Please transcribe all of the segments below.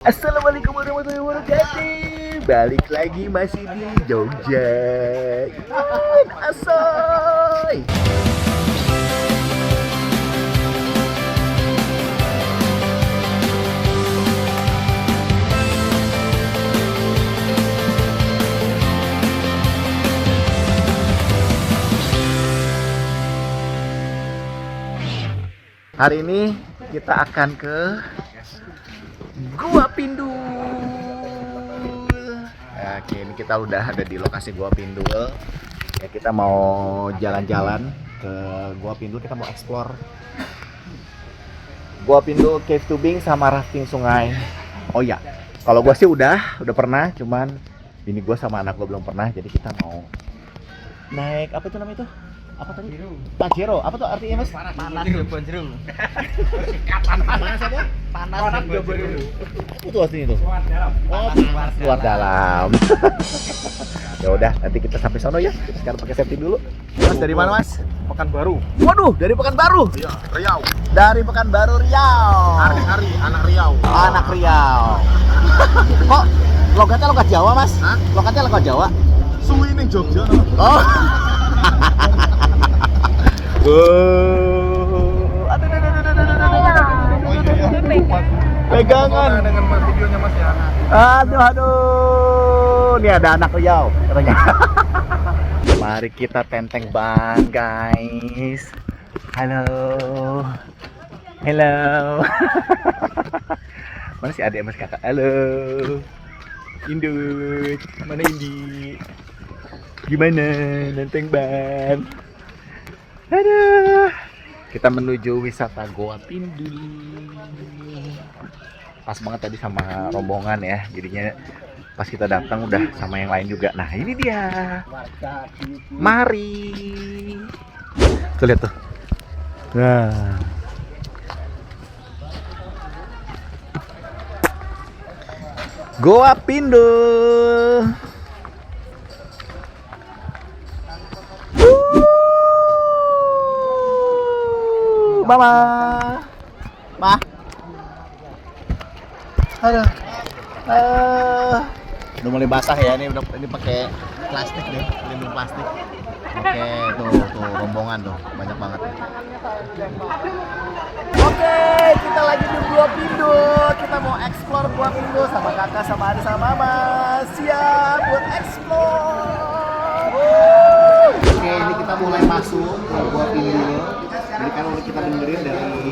Assalamualaikum warahmatullahi wabarakatuh. Balik lagi masih di Jogja. Asoy. Hari ini kita akan ke Gua Pindul. Oke, ini kita udah ada di lokasi Gua Pindul. Ya, kita mau jalan-jalan ke Gua Pindul. Kita mau explore Gua Pindul, cave tubing sama rafting sungai. Oh ya, kalau gua sih udah pernah, cuman bini gua sama anak gua belum pernah. Jadi kita mau naik apa itu namanya itu? Apa tadi? Pajero. Apa tuh artinya, Mas? Panas Jebon Jero. Kapan panas apa? Panas Jebon Jero. Apa tuh artinya itu? Luar dalam. Oh, luar dalam. Ya udah, nanti kita sampai sono ya. Kita sekarang pakai safety dulu. Mas dari mana, Mas? Pekanbaru. Waduh, dari Pekanbaru. Iya, Riau. Dari Pekanbaru Riau. Hari-hari anak Riau. Anak Riau. Kok logatnya logat Jawa, Mas? Hah? Logatnya logat Jawa. Suwi ning Jogja. Oh. Aduh. Oh iya. Pegangan. Dengan mas videonya Mas ya. Aduh. Ini ada anak Riau katanya. Mari kita tenteng ban, guys. Halo. Halo. Mana si adik mas kakak? Halo. Indut. Mana Indi? Gimana nenteng ban? Aduh. Kita menuju wisata Goa Pindul. Pas banget tadi sama rombongan ya. Jadinya pas kita datang udah sama yang lain juga. Nah, ini dia. Mari. Tuh lihat tuh. Nah. Goa Pindul. Mama. Ma. Aduh. Udah mulai basah ya, ini pakai plastik nih, pelindung plastik. Oke, tuh rombongan tuh, banyak banget. Oke, kita lagi di Gua Pindul. Kita mau explore Gua Pindul sama kakak, sama adik, sama mama. Siap buat explore. Oke, ini kita mulai masuk ke Gua Pindul. Jadi kan udah kita dengerin dari itu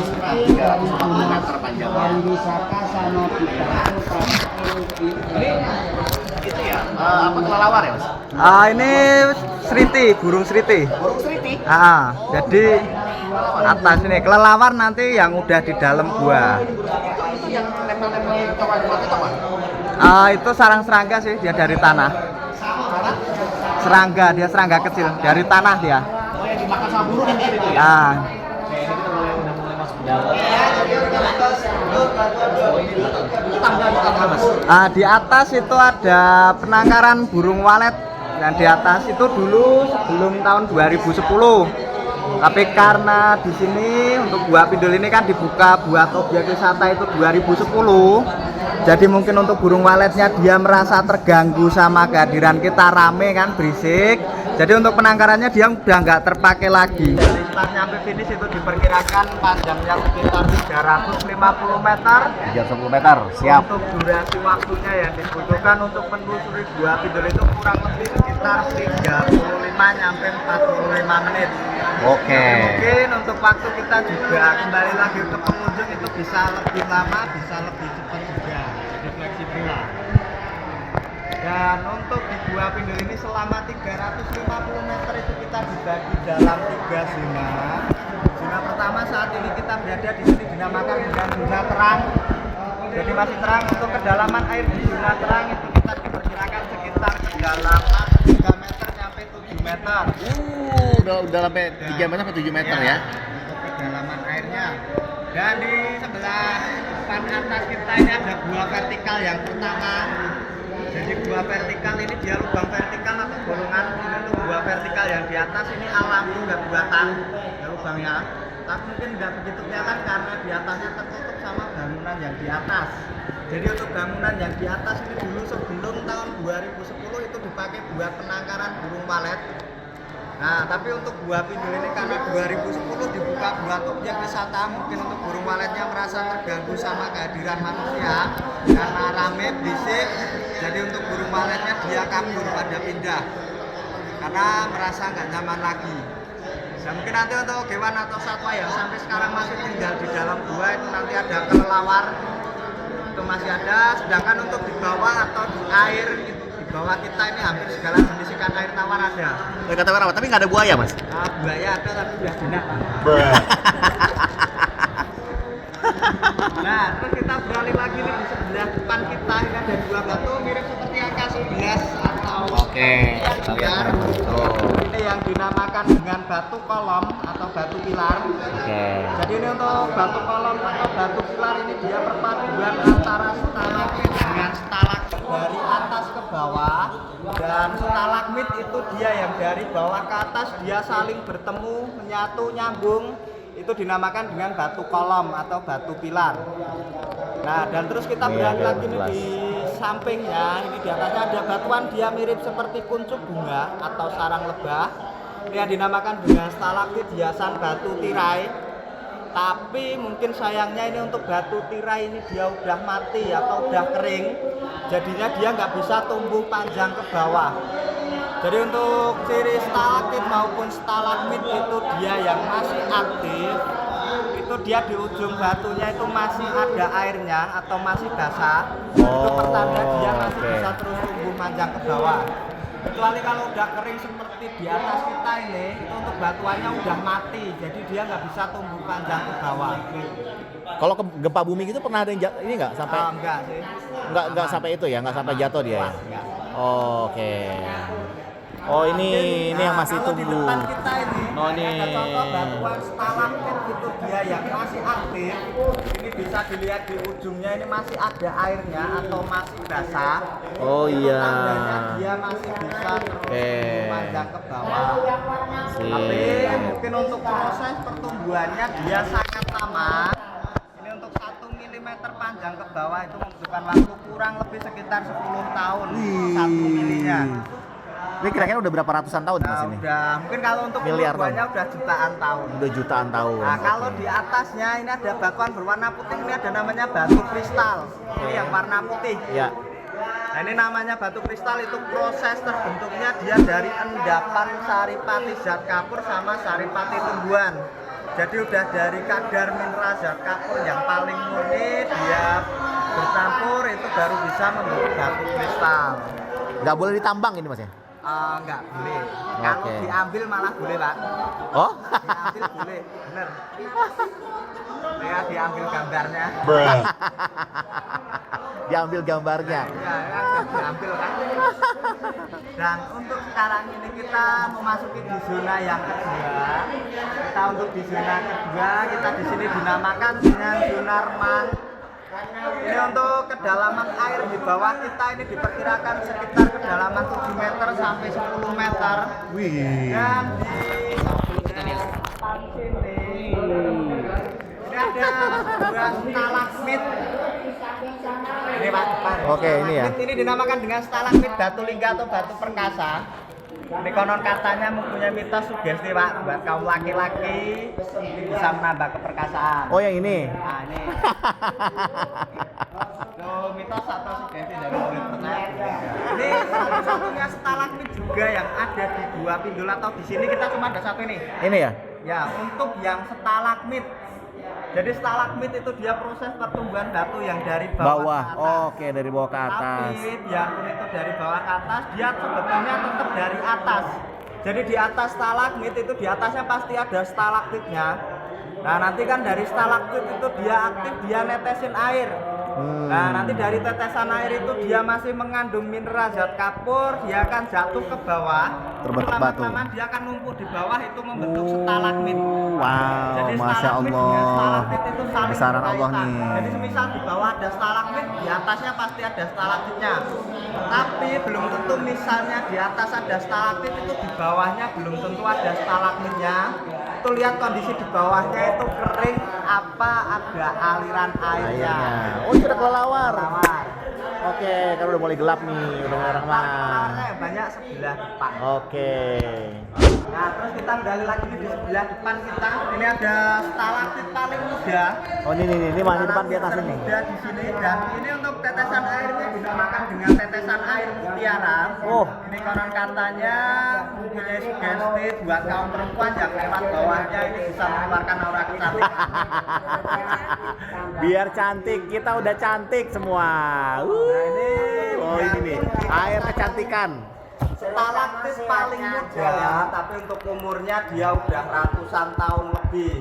sekitar 340 meter panjangnya. Itu ya, apa kelelawar ya, Mas? Ini seriti, burung seriti. Burung seriti? Jadi atas ini kelelawar nanti yang udah di dalam gua. Itu yang nempel-nempel coklat itu apa? Itu sarang serangga sih, dia dari tanah. Serangga, dia serangga kecil dari tanah dia. Oh, yang dimakan sama burung yang kayak gitu ya? Oke, ini kita udah mulai masuk ke dalam. Di atas itu ada penangkaran burung walet. Dan di atas itu dulu sebelum tahun 2010. Tapi karena di sini untuk Gua Pindul ini kan dibuka buat objek wisata itu 2010. Jadi mungkin untuk burung waletnya dia merasa terganggu sama kehadiran kita, rame kan, berisik. Jadi untuk penangkarannya dia udah nggak terpakai lagi. Dari start sampai finish itu diperkirakan panjangnya sekitar 350 meter. 310 meter, siap. Untuk durasi waktunya yang dibutuhkan untuk menelusuri Gua Pindul itu kurang lebih sekitar 35 sampai 45 menit. Oke. Mungkin untuk waktu kita juga kembali lagi ke pengunjung itu bisa lebih lama, bisa lebih cepat juga. Jadi fleksibel lah. Dan untuk di Gua Pindul ini selama 350 meter itu kita dibagi dalam 3 zona. Zona pertama saat ini kita berada di sini dinamakan dengan zona terang. Jadi masih terang. Untuk kedalaman air di zona terang itu kita diperkirakan sekitar kedalaman 3 meter sampai 7 meter. Udah sampai 3 meter sampai 7 meter ya. Untuk kedalaman airnya. Dan di sebelah depan atas kita ini ada gua vertikal yang pertama. Jadi gua vertikal ini dia lubang vertikal atau bolongan. Ini untuk gua vertikal yang di atas ini alami dan buatan ya lubangnya. tapi mungkin nggak begitu kelihatan karena di atasnya tertutup sama bangunan yang di atas. Jadi untuk bangunan yang di atas ini dulu sebelum tahun 2010 itu dipakai buat penangkaran burung walet. Nah, tapi untuk Gua Pindul ini karena 2010 dibuka buat objek wisata, mungkin untuk burung waletnya merasa terganggu sama kehadiran manusia karena rame, berisik. Jadi untuk burung waletnya dia kabur pada pindah karena merasa nggak nyaman lagi. Nah, mungkin nanti untuk hewan atau satwa yang sampai sekarang masih tinggal di dalam gua itu nanti ada kelelawar, itu masih ada. Sedangkan untuk di bawah atau di air di bawah kita ini hampir segala jenis ikan air tawar ada. Ikan tawar apa? Tapi nggak ada buaya, Mas. Nah, buaya ada tapi sudah jinak. Nah, terus kita beralih lagi nih di sebelah depan kita ini ada dua batu mirip seperti angka 11 atau Oke, kita lihat ini yang dinamakan dengan batu kolom atau batu pilar. Oke. Jadi ini untuk batu kolom atau batu pilar ini dia perpaduan antara stalagmit dengan stalagmit dari atas ke bawah, dan stalagmit itu dia yang dari bawah ke atas dia saling bertemu, menyatu, nyambung. Itu dinamakan dengan batu kolom atau batu pilar. Nah, dan terus kita beralih lagi nih di sampingnya, ini di atasnya ada batuan dia mirip seperti kuncup bunga atau sarang lebah. Ini yang dinamakan dengan stalaktit hiasan batu tirai. Tapi mungkin sayangnya ini untuk batu tirai ini dia udah mati atau udah kering, jadinya dia nggak bisa tumbuh panjang ke bawah. Jadi untuk ciri stalaktit maupun stalagmit itu dia yang masih aktif, itu dia di ujung batunya itu masih ada airnya atau masih basah. Itu pertanda dia masih bisa terus tumbuh panjang ke bawah. Kecuali kalau udah kering seperti di atas kita ini, itu untuk batuannya udah mati, jadi dia nggak bisa tumbuh panjang ke bawah. Kalau gempa bumi gitu pernah ada yang ini nggak sampai? Enggak sih. Nggak sampai itu ya, nggak sampai jatuh dia ya. Enggak. Oke. Oh ini yang masih kalau di tumbuh. depan kita ini, Oh, ini. ada contoh batuan stalaktit itu dia yang masih aktif. Ini bisa dilihat di ujungnya ini masih ada airnya atau masih basah. Oh Itu iya. tandanya dia masih bisa terus tumbuh panjang ke bawah. Sip. Tapi mungkin untuk proses pertumbuhannya dia sangat lama. Ini untuk 1 mm panjang ke bawah itu membutuhkan waktu kurang lebih sekitar 10 tahun 1 milinya. Ini kira-kira udah berapa ratusan tahun Mas ini? Udah, mungkin kalau untuk Miliar pertumbuhannya udah jutaan tahun. Udah jutaan tahun. Nah, kalau Oke. di atasnya ini ada batuan berwarna putih, ini ada namanya batu kristal. Ini yang warna putih. Ya. Nah, ini namanya batu kristal, itu proses terbentuknya dia dari endapan saripati zat kapur sama saripati tumbuhan. Jadi udah dari kadar mineral zat kapur yang paling murni dia bercampur itu baru bisa membentuk batu kristal. Nggak boleh ditambang ini Mas ya? Enggak boleh. Kalau Oke. diambil malah boleh, Pak. Oh? Diambil boleh, bener. Ya, diambil gambarnya. Diambil gambarnya. Ya, kan diambil kan. Dan untuk sekarang ini kita memasuki di zona yang kedua. Kita untuk di zona kedua kita di sini dinamakan dengan zona remang. Ini untuk kedalaman air di bawah kita ini diperkirakan sekitar kedalaman 7 meter sampai 10 meter. Wih. Dan di depan sini ini ada dua stalagmit. Ini Pak, depan. Oke, ini ya. Stalagmit ini dinamakan dengan stalagmit batu lingga atau batu perkasa. Ini konon katanya mempunyai mitos sugesti Pak, buat kaum laki-laki bisa menambah keperkasaan. Oh yang ini. Nah, ini. Itu mitos atau sugesti dari murid percaya. Ini satu-satunya stalagmit juga yang ada di Gua Pindul atau di sini kita cuma ada satu ini. Ini ya? Ya, untuk yang stalagmit. Jadi stalagmit itu dia proses pertumbuhan batu yang dari bawah ke atas. Oke, dari bawah ke atas. Tapi biarpun itu dari bawah ke atas, dia sebetulnya tetap dari atas. Jadi di atas stalagmit itu di atasnya pasti ada stalaktitnya. Nah nanti kan dari stalaktit itu dia aktif, dia netesin air. Nah nanti dari tetesan air itu dia masih mengandung mineral zat kapur, dia akan jatuh ke bawah. Terbentuk batu. Lama-lama dia akan numpuk di bawah itu membentuk stalagmit. Wow, Jadi Masya stalagmit dengan Allah. stalaktit itu saling Besaran Allah berkaitan. nih. Jadi semisal di bawah ada stalagmit, di atasnya pasti ada stalaktitnya. Tapi belum tentu misalnya di atas ada stalaktit itu di bawahnya belum tentu ada stalagmitnya. Itu lihat kondisi di bawahnya itu kering apa ada aliran airnya. Oh, ini udah kelelawar. Kelelawar. Oke, kan udah mulai gelap nih, udah mulai remang. Kelelawarnya banyak sebelah depan. Oke. Nah, terus kita kembali lagi nih di sebelah depan kita. Ini ada stalaktit paling muda. Oh, ini mah di depan di atas ini. Muda di sini dan ini untuk tetesan airnya dinamakan dengan tetesan air mutiara. Oh. Ini konon katanya mempunyai sugesti buat kaum perempuan yang lewat bawahnya ini bisa mengeluarkan aura kecantikan. Biar cantik, kita udah cantik semua. Nah, ini Oh, ini nih, air kecantikan. stalaktit paling muda, tapi untuk umurnya dia udah ratusan tahun lebih.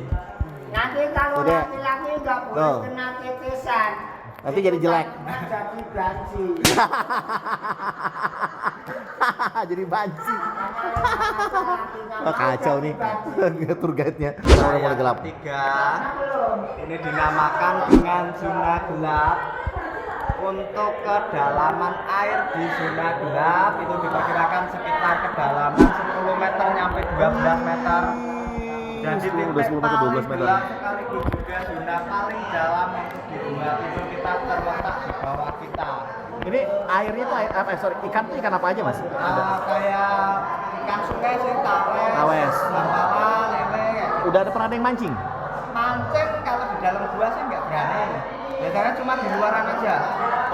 Nanti kalau Udah. laki-laki nggak Tuh. boleh kena tetesan. Nanti jadi jelek. Jadi banci. Jadi banci. Oh, kacau nih. Tour guide-nya. Udah mulai gelap. Tiga, ini dinamakan dengan zona gelap. Untuk kedalaman air di zona gelap itu diperkirakan sekitar kedalaman 10 meter sampai 12 meter. Dan di titik Udah 10 meter, 12 paling meter. gelap sekaligus juga zona paling dalam untuk di gua itu kita terletak di bawah kita. Ini airnya tuh air apa? Sorry, ikan tuh ikan apa aja, Mas? Kayak ikan sungai sih, Tawes. bambala, lele. Udah ada pernah ada yang mancing? Mancing kalau di dalam gua sih nggak berani. Biasanya cuma di luaran aja.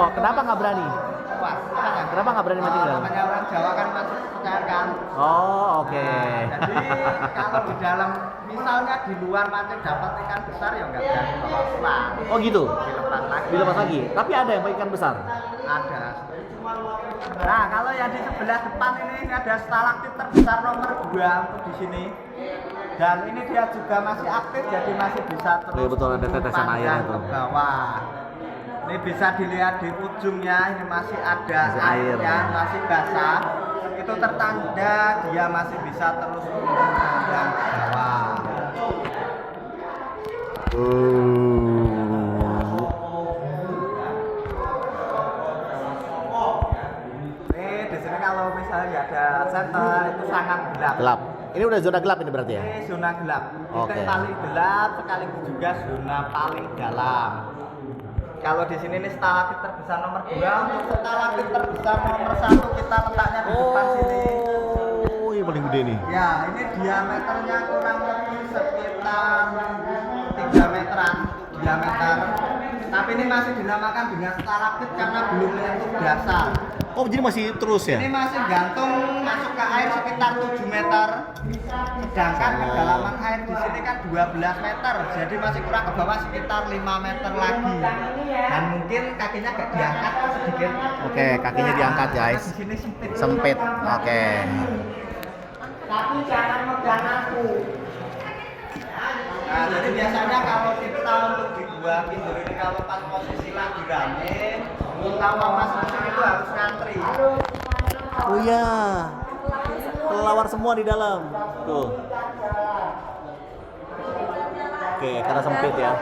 Oh, kenapa nggak berani? Wah, Kenapa nggak berani mancing di dalam? namanya orang Jawa kan masuk percaya kan. Oh, oke. Jadi kalau di dalam misalnya di luar mancing dapat ikan besar ya nggak berani bawa pulang. Oh, gitu. Dilepas lagi. Dilepas lagi. Tapi ada yang ikan besar. Ada. Nah, kalau yang di sebelah depan ini ada stalaktit terbesar nomor 2 untuk di sini. Dan ini dia juga masih aktif, jadi masih bisa terus Iya, betul, ada tetesan panjang airnya tuh. ke bawah. Ini bisa dilihat di ujungnya, ini masih ada Masih air. airnya, masih basah. Itu tertanda dia masih bisa terus panjang ke bawah. Ini di sini kalau misalnya nggak ada center itu sangat gelap. Gelap. Ini udah zona gelap ini berarti ya? Ini zona gelap. Oke. Titik paling gelap sekaligus juga zona paling dalam. Kalau di sini ini stalaktit terbesar nomor 2, untuk stalaktit terbesar nomor 1 kita letaknya di depan sini. Oh, yang paling gede nih. Ya, ini diameternya kurang lebih sekitar 3 meteran diameter. Tapi ini masih dinamakan dengan stalaktit karena belum menyentuh dasar. Oh, jadi masih terus ya? Ini masih gantung masuk ke air sekitar 7 meter. Sedangkan kedalaman air di sini kan 12 meter. Jadi masih kurang ke bawah sekitar 5 meter lagi. Dan mungkin kakinya agak diangkat sedikit. Oke, kakinya diangkat, guys. Di sini sempit. Sempit. Oke. Tapi jangan megang aku. Nah, jadi biasanya kalau kita untuk di gua pintu ini kalau pas posisi lagi rame, kita mau masuk itu harus ngantri. Oh iya. Kelelawar semua di dalam. Tuh. Oke, karena sempit ya.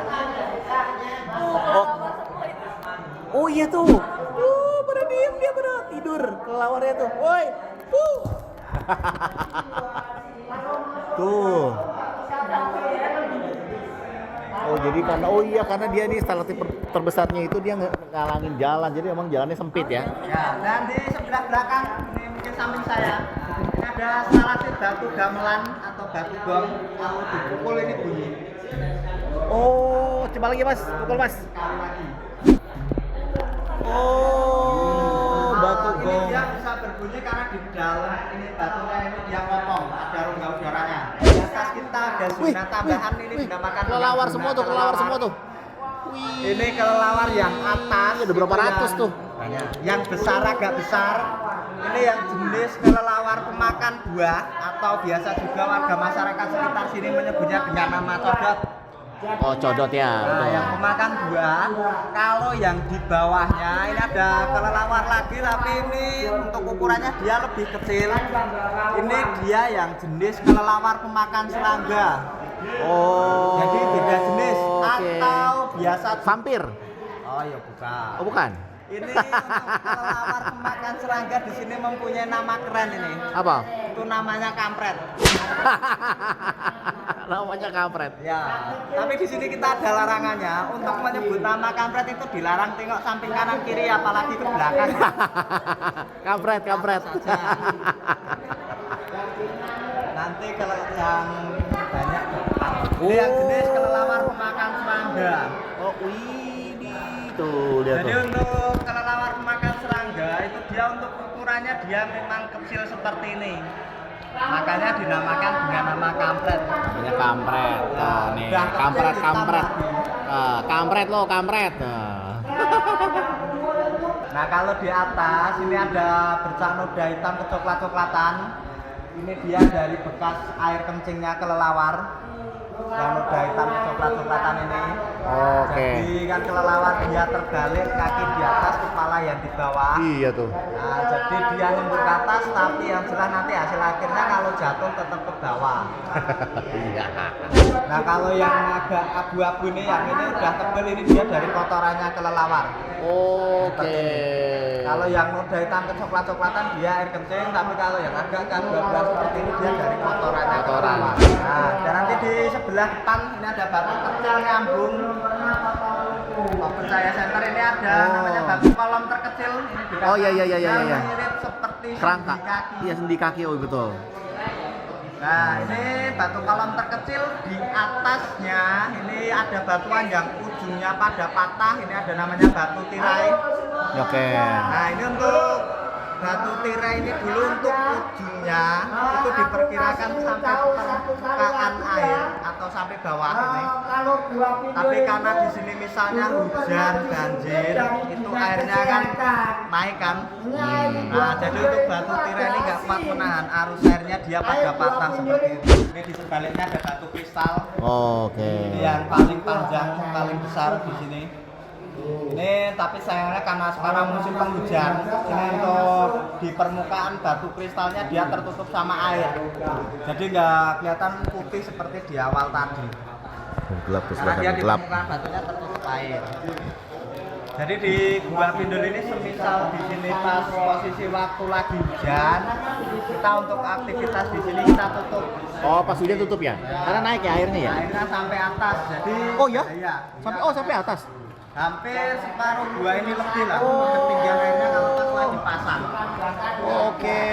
Oh. Oh iya tuh. Pada diem dia pada tidur. Kelelawarnya tuh. Woi. Tuh. Oh jadi karena dia nih stalaktit terbesarnya itu dia ngalangin jalan, jadi emang jalannya sempit ya. Ya, dan di sebelah belakang ini mungkin samping saya ini ada stalaktit batu gamelan atau batu gong. Kalau dipukul ini bunyi. Oh, coba lagi Mas, pukul Mas. Sekali lagi. Oh, batu Ini gong. dia bisa berbunyi karena di dalam ini batunya ini dia ngomong, ada rongga udaranya. Di atas kita ada zona tambahan ini dinamakan Kelelawar zona semua tuh, kelelawar semua tuh. Wih. Ini kelelawar yang atas. Ada berapa itu ratus yang- tuh? Banyak. Yang besar agak besar. Ini yang jenis kelelawar pemakan buah atau biasa juga warga masyarakat sekitar sini menyebutnya dengan nama codot. Oh, codot ya. Nah, Betul. yang pemakan buah. Kalau yang di bawahnya ini ada kelelawar lagi, tapi ini untuk ukurannya dia lebih kecil. Ini dia yang jenis kelelawar pemakan serangga. Oh. Jadi beda jenis Oke. atau biasa. Vampir. Oh ya bukan. Oh, bukan. Ini untuk kelelawar pemakan serangga di sini mempunyai nama keren ini. Apa? Itu namanya kampret. Namanya kampret. Ya, tapi di sini kita ada larangannya. Untuk menyebut nama kampret itu dilarang tengok samping kanan kiri, apalagi ke belakang. Kampret. Nanti kalau yang banyak ini yang jenis kelelawar pemakan serangga. Oh, ini tuh lihat Jadi tuh. untuk kelelawar pemakan serangga itu dia untuk ukurannya dia memang kecil seperti ini. Makanya dinamakan dengan nama kampret. Namanya kampret. Nah, nih, Udah kampret. kecil hitam lagi. Kampret lo, kampret. Nah. Nah, kalau di atas ini ada bercak noda hitam kecoklat-coklatan. Ini dia dari bekas air kencingnya kelelawar. Yang noda hitam kecoklat-coklatan ini. Oke. Jadi kan kelelawar dia terbalik, kaki di atas, kepala yang di bawah. Iya tuh. Nah, jadi dia nyembur ke atas, tapi yang jelas nanti hasil akhirnya kalau jatuh tetap ke bawah. Iya. Nah, kalau yang agak abu-abu ini, yang ini udah tebel, ini dia dari kotorannya kelelawar. Oke. Kalau yang noda hitam kecoklat-coklatan dia air kencing, tapi kalau yang agak keabu-abuan seperti ini dia dari kotorannya Kotoran. kelelawar. Nah, dan nanti di sebelah depan ini ada batu kecil nyambung. Percaya center ini ada namanya batu kolom terkecil. Ini dikatakan Oh, iya. mirip seperti Kerangka. sendi kaki. Iya, sendi kaki, oh betul. Nah, ini batu kolom terkecil, di atasnya ini ada batuan yang ujungnya pada patah. Ini ada namanya batu tirai. Oke. Nah, ini untuk batu tirai ini dulu untuk ujungnya itu diperkirakan sampai permukaan air atau sampai bawah ini. Kalau dua pintu Tapi karena di sini misalnya hujan, banjir, itu airnya kan naik kan. Nah, jadi untuk batu tirai ini nggak kuat menahan arus airnya, dia pada patah seperti itu. Ini di sebaliknya ada batu kristal. Oke. Ini yang paling panjang, paling besar di sini. Ini tapi sayangnya karena sekarang musim penghujan, ini untuk di permukaan batu kristalnya dia tertutup sama air. Jadi nggak kelihatan putih seperti di awal tadi. Gelap tuh, Karena dia suasana di gelap. permukaan batunya tertutup air. Jadi di Gua Pindul ini semisal di sini pas posisi waktu lagi hujan, kita untuk aktivitas di sini kita tutup. Oh, pas hujan tutup ya? Karena naik ya airnya ya? Airnya sampai atas. Jadi Oh ya? Iya. Sampai atas. Hampir separuh gua ini lebih lah ketinggian airnya kalau pas lagi pasang. Oke.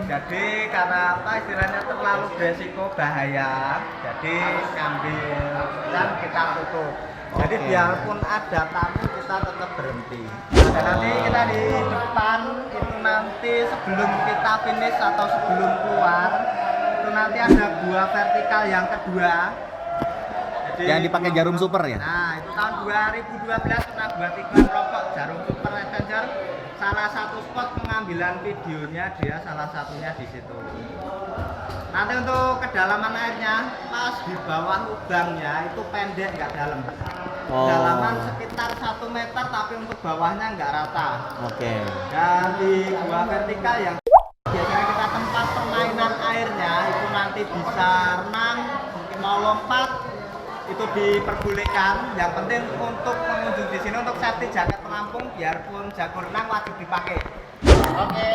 Jadi karena apa istilahnya terlalu beresiko bahaya, jadi ambil dan kita tutup. Jadi Oke. biarpun ada tamu kita tetap berhenti. Nah, dan nanti kita di depan itu nanti sebelum kita finish atau sebelum keluar itu nanti ada gua vertikal yang kedua. Jadi, Yang dipakai jarum super ya? Nah, itu tahun 2012 pernah buat iklan rokok jarum super Avenger. Salah satu spot pengambilan videonya dia salah satunya di situ. Nanti untuk kedalaman airnya pas di bawah lubangnya itu pendek nggak dalam. Oh. Kedalaman sekitar 1 meter tapi untuk bawahnya nggak rata. Oke. Dan di gua vertikal yang biasanya kita tempat permainan airnya itu nanti bisa renang, mungkin mau lompat itu diperbolehkan. Yang penting untuk pengunjung di sini untuk safety jaket pelampung biarpun jago renang wajib dipakai. Oke.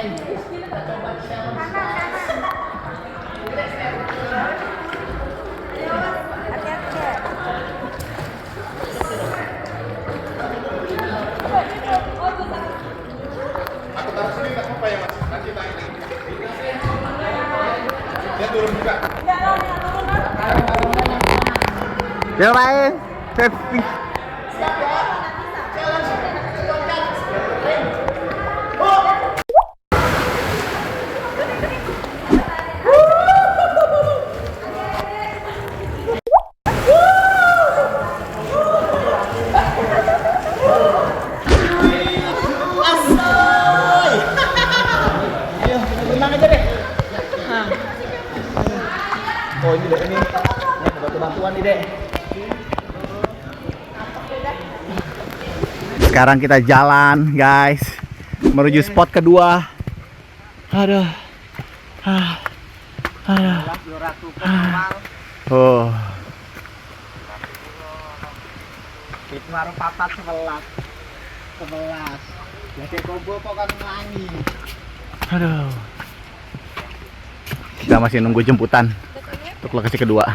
Aku taruh sini nggak apa-apa ya mas. Nanti naik. Dia turun juga. Ya baik. Safety. Oh ini deh, ini bantu-bantuan nih deh. Sekarang kita jalan guys menuju spot kedua. Aduh. Aduh. Oh. Itu warung papat 11. Jadi kombo pokoknya ngelangi. Aduh. Kita masih nunggu jemputan untuk lokasi kedua.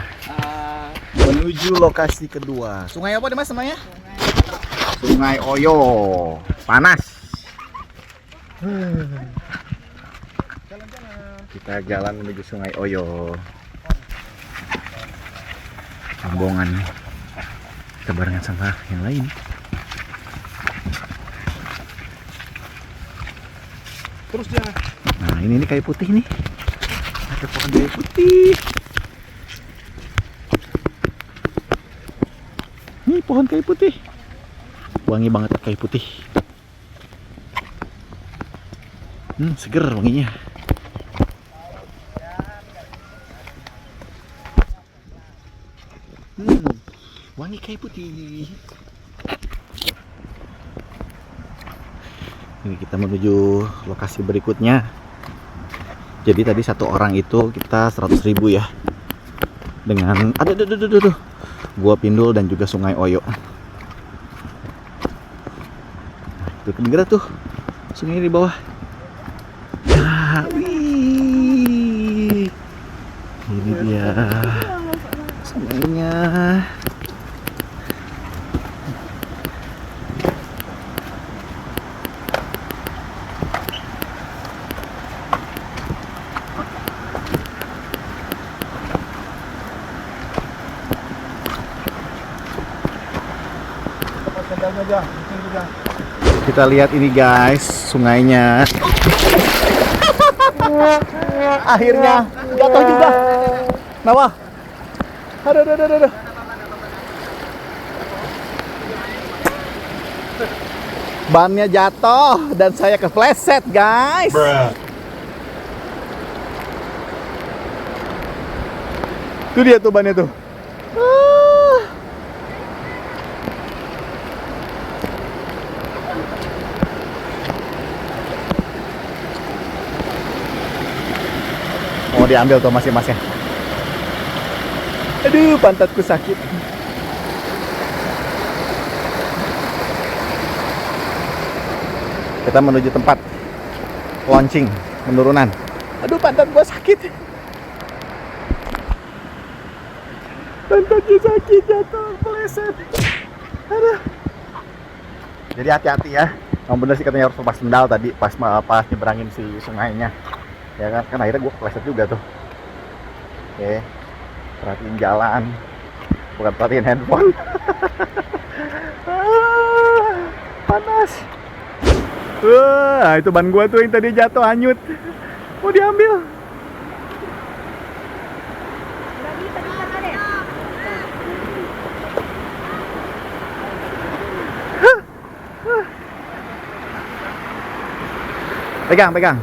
menuju lokasi kedua. Sungai apa nih Mas namanya? Sungai Oyo. Panas. Kita jalan menuju Sungai Oyo. Rombongan. Kita barengan sama yang lain. Terus dia. Nah, ini kayu putih nih. Ada pohon kayu putih. Nih pohon kayu putih. Wangi banget kayu putih. Seger wanginya. Wangi kayu putih. Ini kita menuju lokasi berikutnya. Jadi tadi satu orang itu kita 100.000 ya. Dengan Gua Pindul dan juga Sungai Oyo. Nah, itu kedengeran tuh sungai di bawah. Nah, wih. Ini dia sungainya. Kita lihat ini guys, sungainya. Akhirnya jatuh juga. Kenapa? Aduh. Bannya jatuh dan saya kepleset guys. Itu dia tuh bannya tuh. Mau diambil tuh masing-masing. Aduh, pantatku sakit. Kita menuju tempat launching, penurunan. Aduh, pantat gua sakit. Pantatnya sakit, jatuh, meleset. Aduh. Jadi hati-hati ya. Yang bener sih katanya harus lepas sendal tadi pas nyeberangin si sungainya. Ya kan akhirnya gue kepleset juga tuh. Oke, perhatiin jalan, bukan perhatiin handphone. Panas. Wah, itu ban gue tuh yang tadi jatuh hanyut. Mau diambil. Pegang.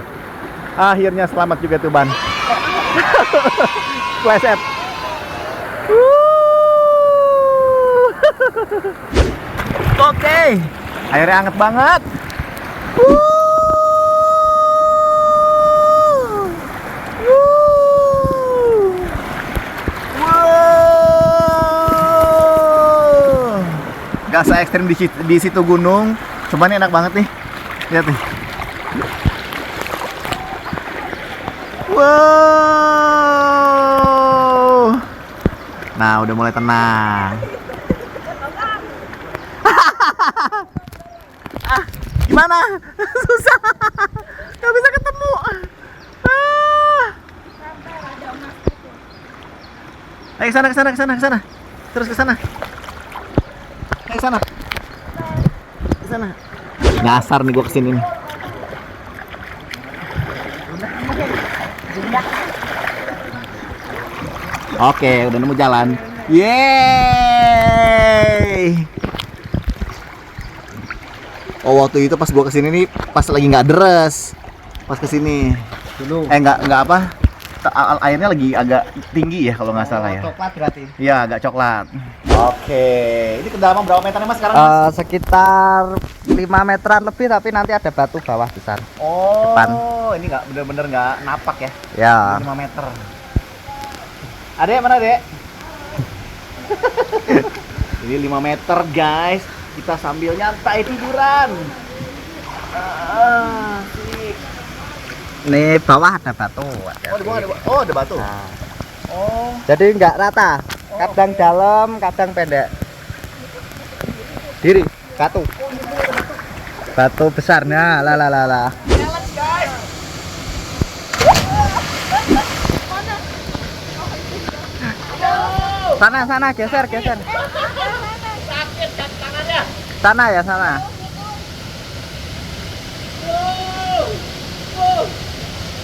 Akhirnya selamat juga tuh ban. Pleset. Oke. Airnya hangat banget. Gak se ekstrim di situ gunung, cuman enak banget nih. Lihat nih. Wow. Nah, udah mulai tenang. Gimana? Susah. Gak bisa ketemu. Ayo ke sana. Terus ke sana. Ayo ke sana. Nyasar nih gua kesini nih. Oke, udah nemu jalan. Yeay. Oh, waktu itu pas gua kesini nih, pas lagi nggak deres. Pas kesini. Dulu. Nggak apa? Airnya lagi agak tinggi ya kalau nggak salah ya. Coklat berarti. Iya, agak coklat. Oke, ini kedalaman berapa meter nih Mas sekarang? Mas? Sekitar 5 meteran lebih, tapi nanti ada batu bawah besar. Oh, depan. Ini nggak bener-bener nggak napak ya? Ya. 5 meter. Adek, mana Dek? Ini 5 meter guys. Kita sambil nyantai tiduran. Asik. Ini bawah ada batu. Oh, di bawah ada batu. Nah, Oh, jadi nggak rata. kadang dalam, kadang pendek. Diri, batu. Batu besarnya, lah. Sana, geser. Sakit kan tangannya. Sana ya, sana.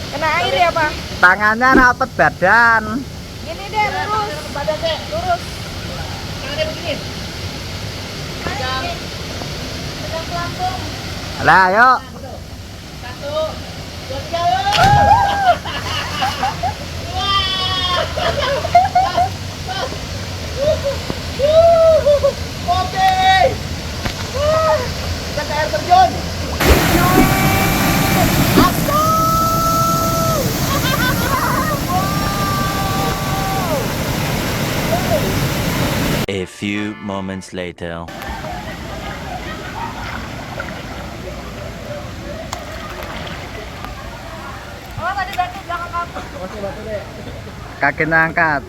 Kena air ya, Pak? Tangannya rapet badan. Ini deh, lurus. Badan deh. Lurus. Tangannya begini. Pegang pelampung. Lah, yuk. 1, 2, 3. Oke. Kita ke air terjun. A few moments later. Oh, tadi batu jangan kamu. Kakinya angkat.